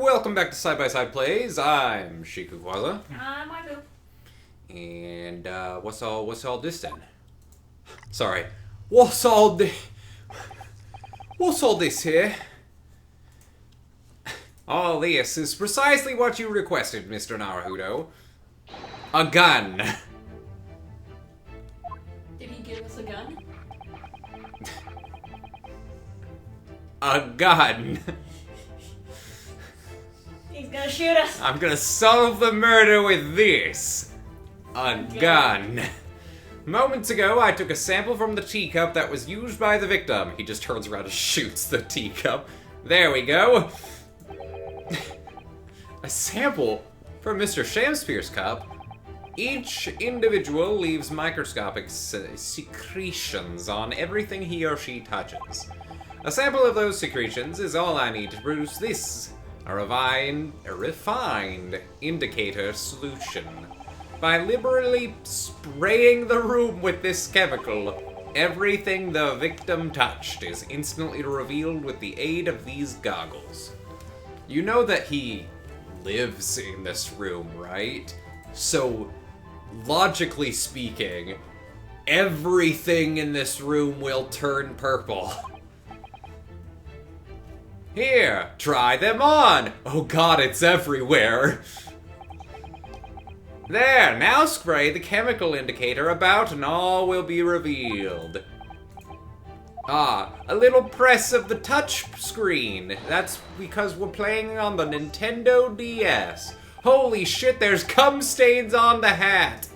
welcome back to Side by Side Plays. I'm Shikuquaza. I'm Michael. And what's all this then? Sorry. What's all this here? All this is precisely what you requested, Mr. Naruto. A gun. Did he give us a gun? A gun. He's gonna shoot us. I'm gonna solve the murder with this. A gun. Moments ago, I took a sample from the teacup that was used by the victim. He just turns around and shoots the teacup. There we go. A sample from Mr. Shamspeare's cup. Each individual leaves microscopic secretions on everything he or she touches. A sample of those secretions is all I need to produce this, a refined indicator solution. By liberally spraying the room with this chemical, everything the victim touched is instantly revealed with the aid of these goggles. You know that he lives in this room, right? So, logically speaking, everything in this room will turn purple. Here, try them on! Oh god, it's everywhere! There, now spray the chemical indicator about and all will be revealed. Ah, a little press of the touch screen. That's because we're playing on the Nintendo DS. Holy shit, there's cum stains on the hat!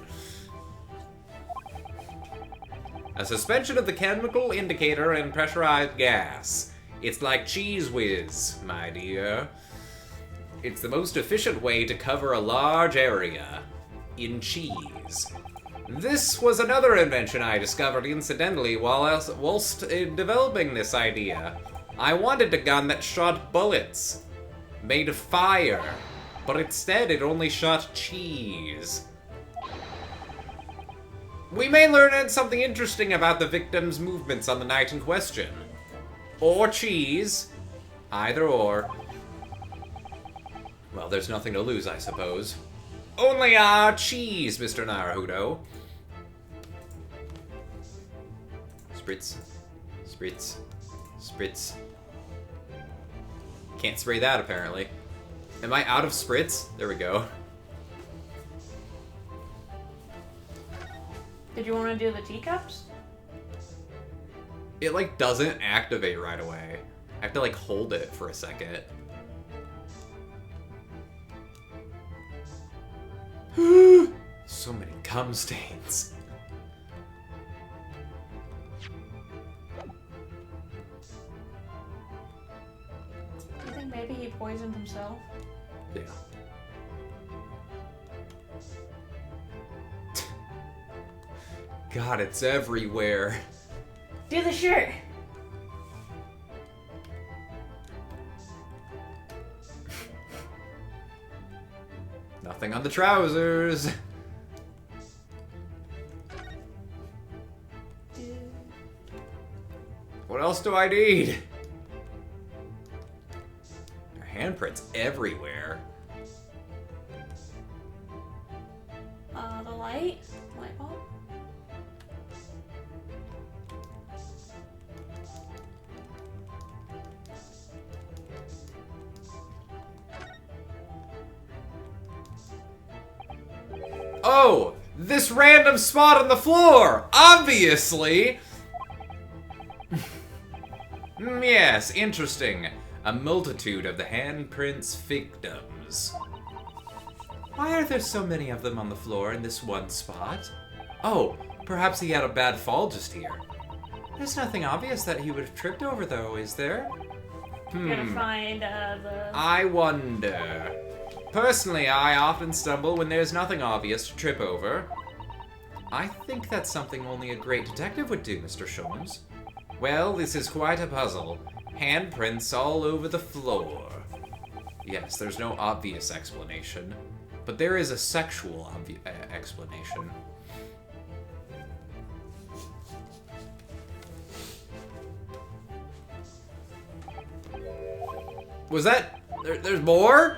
A suspension of the chemical indicator and pressurized gas. It's like Cheese Whiz, my dear. It's the most efficient way to cover a large area in cheese. This was another invention I discovered incidentally whilst developing this idea. I wanted a gun that shot bullets, made of fire, but instead it only shot cheese. We may learn something interesting about the victim's movements on the night in question. Or cheese. Either or. Well, there's nothing to lose, I suppose. Only our cheese, Mr. Naruto. Spritz. Spritz. Spritz. Can't spray that, apparently. Am I out of spritz? There we go. Did you want to do the teacups? It, like, doesn't activate right away. I have to, like, hold it for a second. So many cum stains. Do you think maybe he poisoned himself? Yeah. God, it's everywhere. Do the shirt. Nothing on the trousers. What else do I need? There are handprints everywhere. The light bulb. Oh, this random spot on the floor! Obviously! Yes, interesting. A multitude of the handprints victims. Why are there so many of them on the floor in this one spot? Oh, perhaps he had a bad fall just here. There's nothing obvious that he would have tripped over, though, is there? Gonna find the. I wonder. Personally, I often stumble when there's nothing obvious to trip over. I think that's something only a great detective would do, Mr. Sholmes. Well, this is quite a puzzle. Handprints all over the floor. Yes, there's no obvious explanation, but there is a sexual explanation. Was that There's more?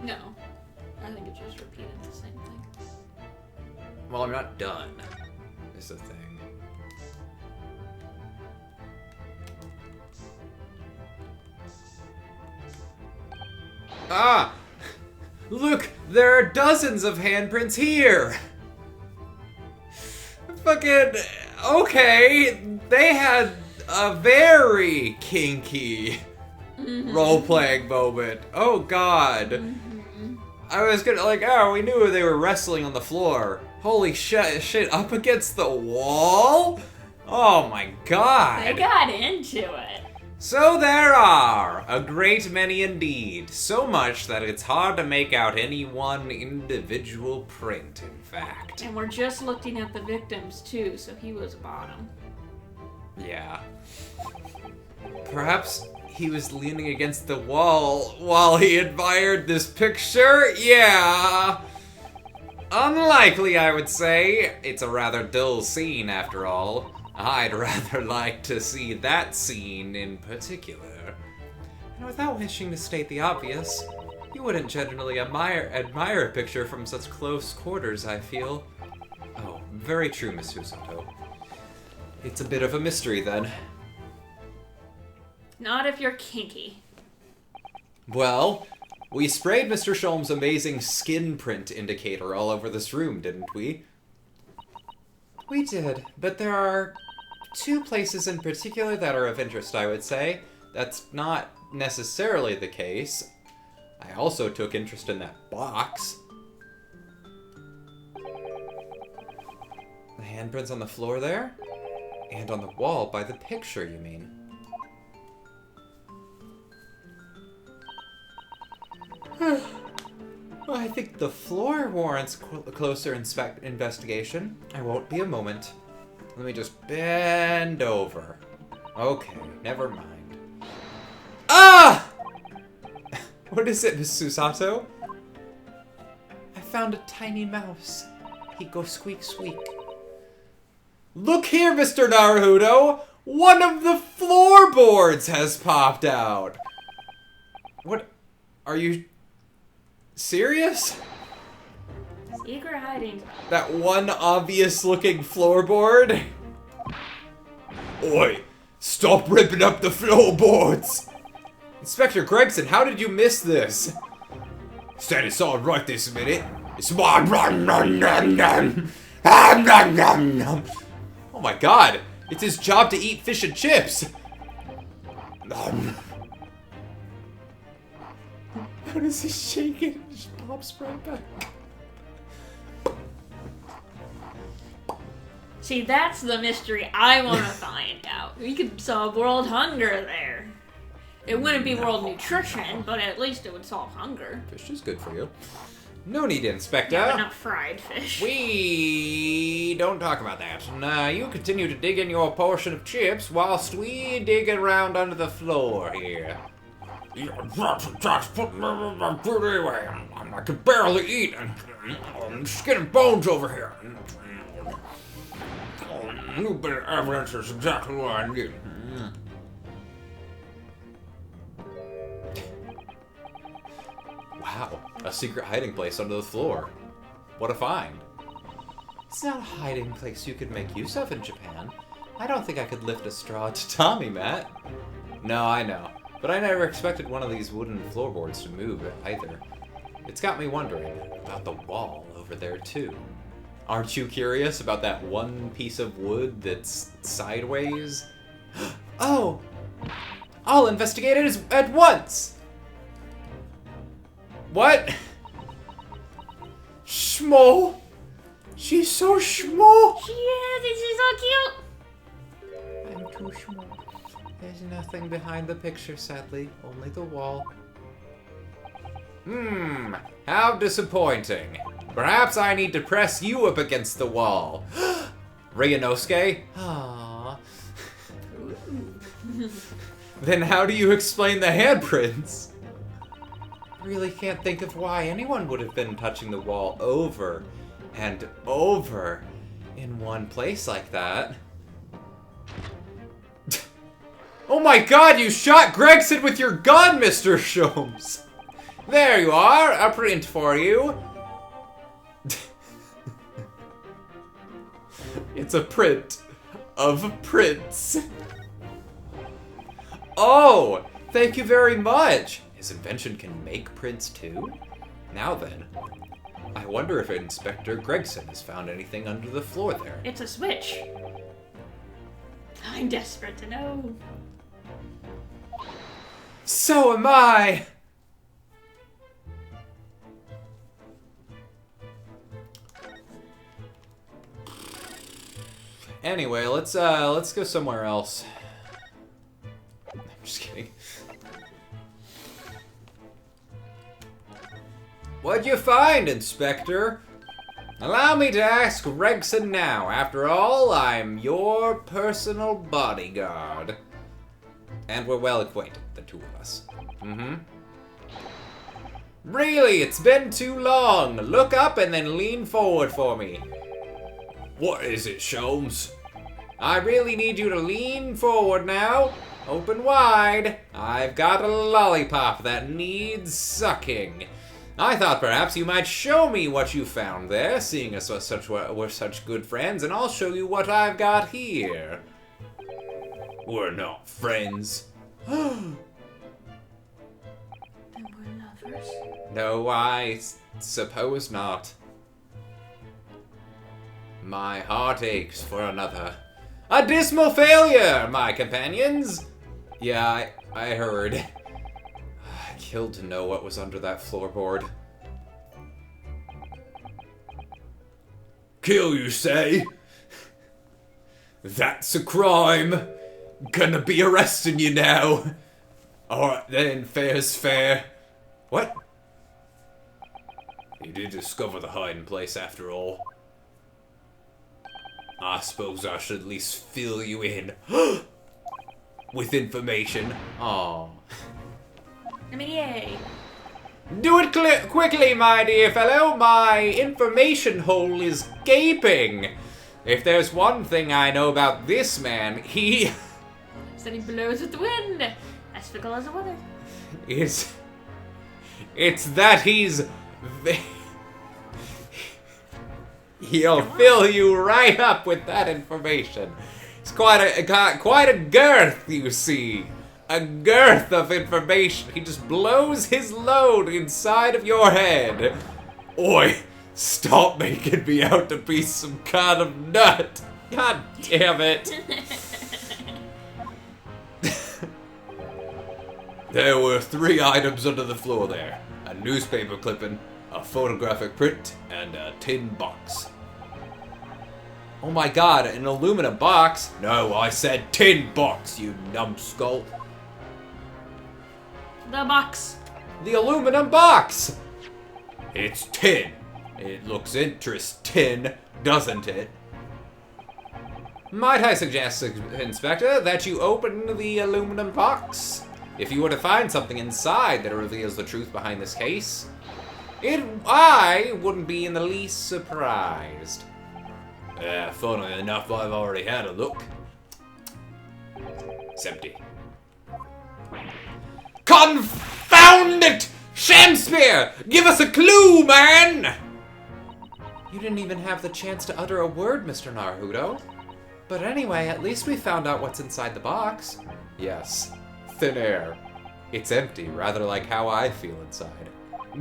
No. I think it just repeated the same thing. Well, I'm not done. Is the thing. Ah! Look, there are dozens of handprints here! Fucking... Okay, they had a very kinky role-playing moment. Oh god. I was gonna, like, oh, we knew they were wrestling on the floor. Holy shit, up against the wall? Oh my god. They got into it. So there are, a great many indeed. So much that it's hard to make out any one individual print, in fact. And we're just looking at the victims too, so he was bottom. Yeah. Perhaps he was leaning against the wall while he admired this picture? Yeah. Unlikely, I would say. It's a rather dull scene, after all. I'd rather like to see that scene in particular. And without wishing to state the obvious, you wouldn't generally admire a picture from such close quarters, I feel. Oh, very true, Miss Susato. It's a bit of a mystery, then. Not if you're kinky. Well, we sprayed Mr. Sholm's amazing skin print indicator all over this room, didn't we? We did, but there are two places in particular that are of interest, I would say. That's not necessarily the case. I also took interest in that box. The handprints on the floor there? And on the wall by the picture, you mean? Well, I think the floor warrants a closer investigation. I won't be a moment. Let me just bend over. Okay, never mind. Ah! What is it, Miss Susato? I found a tiny mouse. He goes squeak squeak. Look here, Mr. Naruto! One of the floorboards has popped out! What? Are you serious? Secret hiding. That one obvious-looking floorboard? Oi! Stop ripping up the floorboards! Inspector Gregson, how did you miss this? Said it's all right this minute. It's my Oh my god! It's his job to eat fish and chips! How does he shake it and just pops right back? See, that's the mystery I want to find out. We could solve world hunger there. It wouldn't be world nutrition, but at least it would solve hunger. Fish is good for you. No need, Inspector. Yeah, but not fried fish. We don't talk about that. Now, you continue to dig in your portion of chips whilst we dig around under the floor here. Just put me away. I can barely eat. Skin and bones over here. A little bit of evidence is exactly what I need. Wow, a secret hiding place under the floor. What a find. It's not a hiding place you could make use of in Japan. I don't think I could lift a straw to Tommy, Matt. No, I know. But I never expected one of these wooden floorboards to move either. It's got me wondering about the wall over there, too. Aren't you curious about that one piece of wood that's sideways? Oh! I'll investigate it at once! What? Schmo? She's so schmo! She is, and she's so cute! I'm too schmo. There's nothing behind the picture, sadly. Only the wall. How disappointing. Perhaps I need to press you up against the wall. Ryunosuke? Aww. Then how do you explain the handprints? I really can't think of why anyone would have been touching the wall over and over in one place like that. Oh my god, you shot Gregson with your gun, Mr. Sholmes! There you are, a print for you. It's a print of Prince. Oh, thank you very much. His invention can make prints too? Now then, I wonder if Inspector Gregson has found anything under the floor there. It's a switch. I'm desperate to know. So am I! Anyway, let's go somewhere else. I'm just kidding. What'd you find, Inspector? Allow me to ask Gregson now. After all, I'm your personal bodyguard. And we're well acquainted, the two of us. Mm-hmm. Really, it's been too long. Look up and then lean forward for me. What is it, Sholmes? I really need you to lean forward now. Open wide. I've got a lollipop that needs sucking. I thought perhaps you might show me what you found there, seeing as we're such good friends, and I'll show you what I've got here. We're not friends. Then we're lovers. No, I suppose not. My heart aches for another. A dismal failure, my companions! Yeah, I heard. I killed to know what was under that floorboard. Kill, you say? That's a crime. Gonna be arresting you now. Alright then, fair's fair. What? You did discover the hiding place after all. I suppose I should at least fill you in with information. Aww. I mean, yay. Do it quickly, my dear fellow. My information hole is gaping. If there's one thing I know about this man, he... Said he blows with the wind. As fickle as the weather. It's that he's... He'll fill you right up with that information. It's quite a girth, you see. A girth of information. He just blows his load inside of your head. Oi, stop making me out to be some kind of nut. God damn it. There were 3 items under the floor there. A newspaper clipping, a photographic print, and a tin box. Oh my god, an aluminum box? No, I said tin box, you numbskull. The box. The aluminum box! It's tin. It looks interesting, doesn't it? Might I suggest, Inspector, that you open the aluminum box? If you were to find something inside that reveals the truth behind this case, I wouldn't be in the least surprised. Funnily enough, I've already had a look. It's empty. Confound it! Shakespeare! Give us a clue, man! You didn't even have the chance to utter a word, Mr. Naruto. But anyway, at least we found out what's inside the box. Yes. Thin air. It's empty, rather like how I feel inside.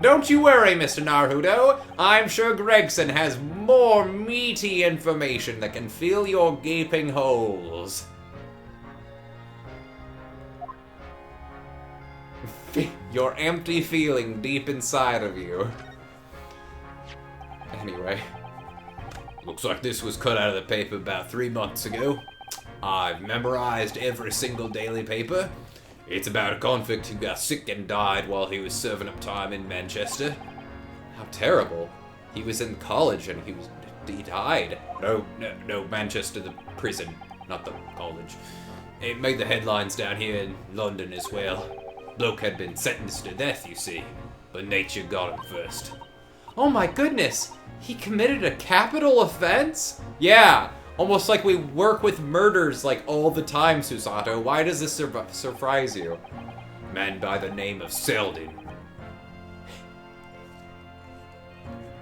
Don't you worry, Mr. Naruto. I'm sure Gregson has more meaty information that can fill your gaping holes. Your empty feeling deep inside of you. Anyway. Looks like this was cut out of the paper about 3 months ago. I've memorized every single daily paper. It's about a convict who got sick and died while he was serving up time in Manchester. How terrible. He was in college and he died. No, Manchester, the prison, not the college. It made the headlines down here in London as well. Bloke had been sentenced to death, you see, but nature got him first. Oh my goodness! He committed a capital offense? Yeah, Almost like we work with murders like all the time, Susato. Why does this surprise you? Man by the name of Selden.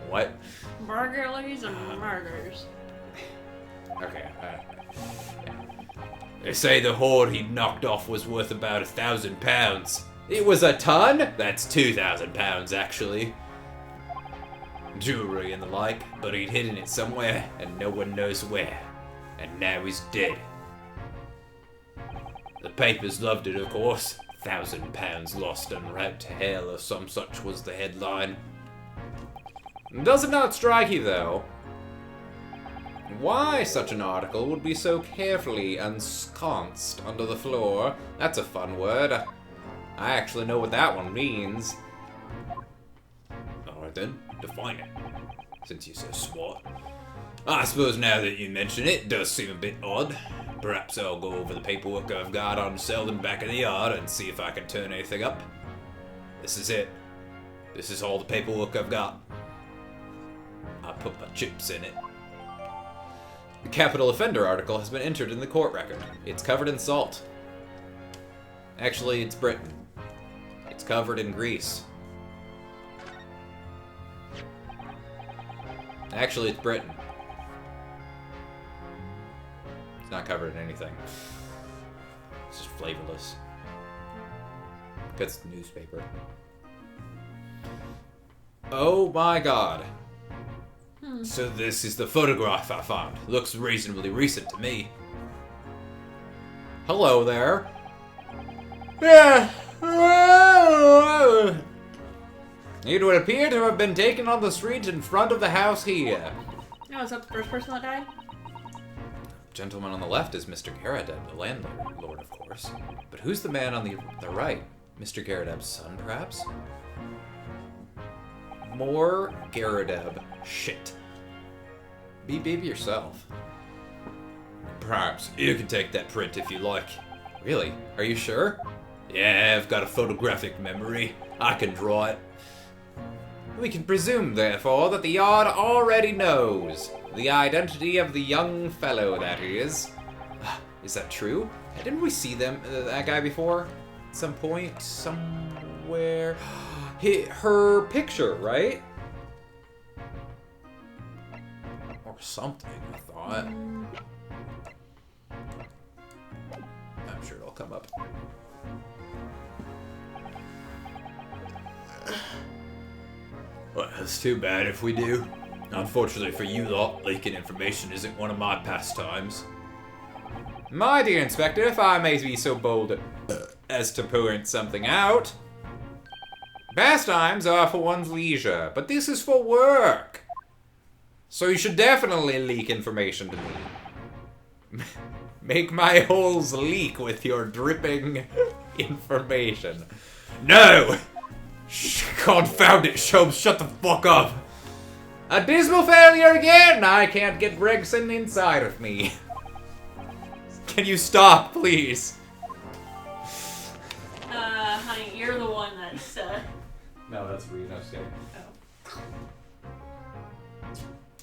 What? Burglaries and murders. Okay. They say the hoard he knocked off was worth about £1,000. It was a ton? That's £2,000, actually. Jewelry and the like, but he'd hidden it somewhere, and no one knows where. And now he's dead. The papers loved it, of course. £1,000 lost en route to hell, or some such was the headline. Does it not strike you, though, why such an article would be so carefully ensconced under the floor? That's a fun word. I actually know what that one means. Alright then, define it, since you're so smart. I suppose now that you mention it, it does seem a bit odd. Perhaps I'll go over the paperwork I've got on Selden back in the yard and see if I can turn anything up. This is it. This is all the paperwork I've got. I put my chips in it. The capital offender article has been entered in the court record. It's covered in salt. Actually, it's Britain. It's covered in grease. Actually, it's Britain. It's not covered in anything. It's just flavorless. It's the newspaper. Oh my god. So this is the photograph I found. Looks reasonably recent to me. Hello there. Yeah. It would appear to have been taken on the street in front of the house here. Oh, is that the first person that died? Gentleman on the left is Mr. Garadeb, the landlord, of course. But who's the man on the right? Mr. Garadeb's son, perhaps? More Garadeb shit. Be baby yourself. Perhaps you can take that print if you like. Really? Are you sure? Yeah, I've got a photographic memory. I can draw it. We can presume, therefore, that the yard already knows the identity of the young fellow, that is. Is that true? Didn't we see that guy before? At some point? Somewhere? Her picture, right? Or something, I thought. I'm sure it'll come up. Well, that's too bad if we do. Unfortunately for you lot, leaking information isn't one of my pastimes. My dear Inspector, if I may be so bold as to point something out. Pastimes are for one's leisure, but this is for work. So you should definitely leak information to me. Make my holes leak with your dripping information. No! Confound it, Shobes, shut the fuck up! A dismal failure again! I can't get Gregson inside of me. Can you stop, please? Honey, you're the one that's, No, that's Reno State. Oh.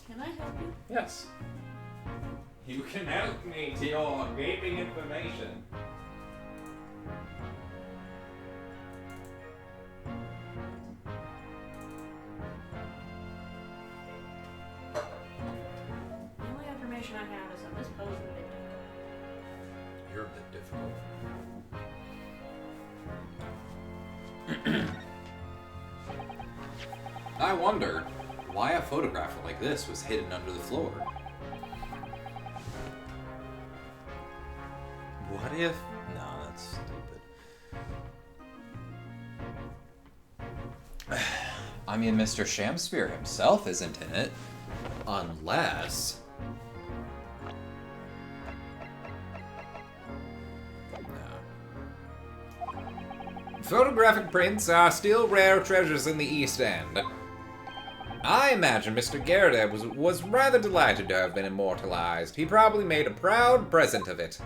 Can I help you? Yes. You can help me to your gaping information. The only information I have is that this pose is a bit difficult. You're a bit difficult. I wonder why a photograph like this was hidden under the floor. What if... No, that's stupid. I mean, Mr. Shamspeare himself isn't in it. Unless... Photographic prints are still rare treasures in the East End. I imagine Mr. Garadeb was rather delighted to have been immortalized. He probably made a proud present of it.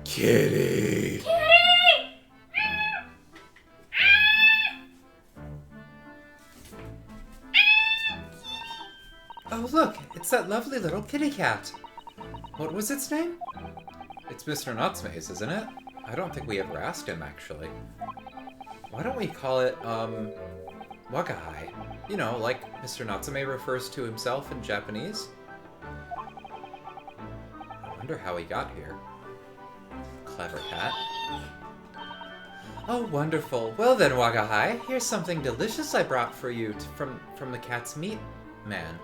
Kitty! It's that lovely little kitty cat. What was its name? It's Mr. Natsume's, isn't it? I don't think we ever asked him, actually. Why don't we call it, Wagahai? You know, like Mr. Natsume refers to himself in Japanese. I wonder how he got here. Clever cat. Oh, wonderful. Well then, Wagahai, here's something delicious I brought for you from the cat's meat man.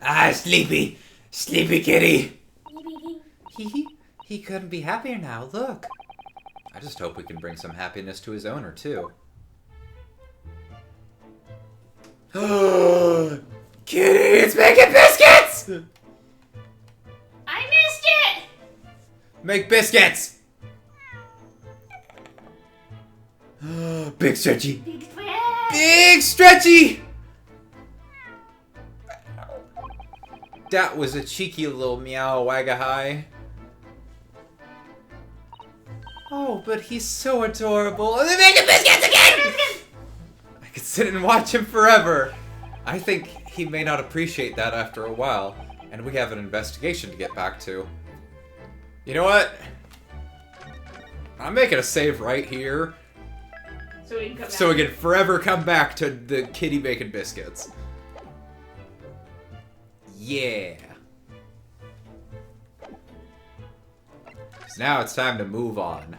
Ah, sleepy! Sleepy kitty! He couldn't be happier now, look. I just hope we can bring some happiness to his owner, too. Kitty, it's making biscuits! I missed it! Make biscuits! Big stretchy! Big Big stretchy! That was a cheeky little meow, Wagahai. Oh, but he's so adorable. And they're making biscuits again! I could sit and watch him forever. I think he may not appreciate that after a while, and we have an investigation to get back to. You know what? I'm making a save right here. So we can forever come back to the kitty making biscuits. Yeah. So now it's time to move on.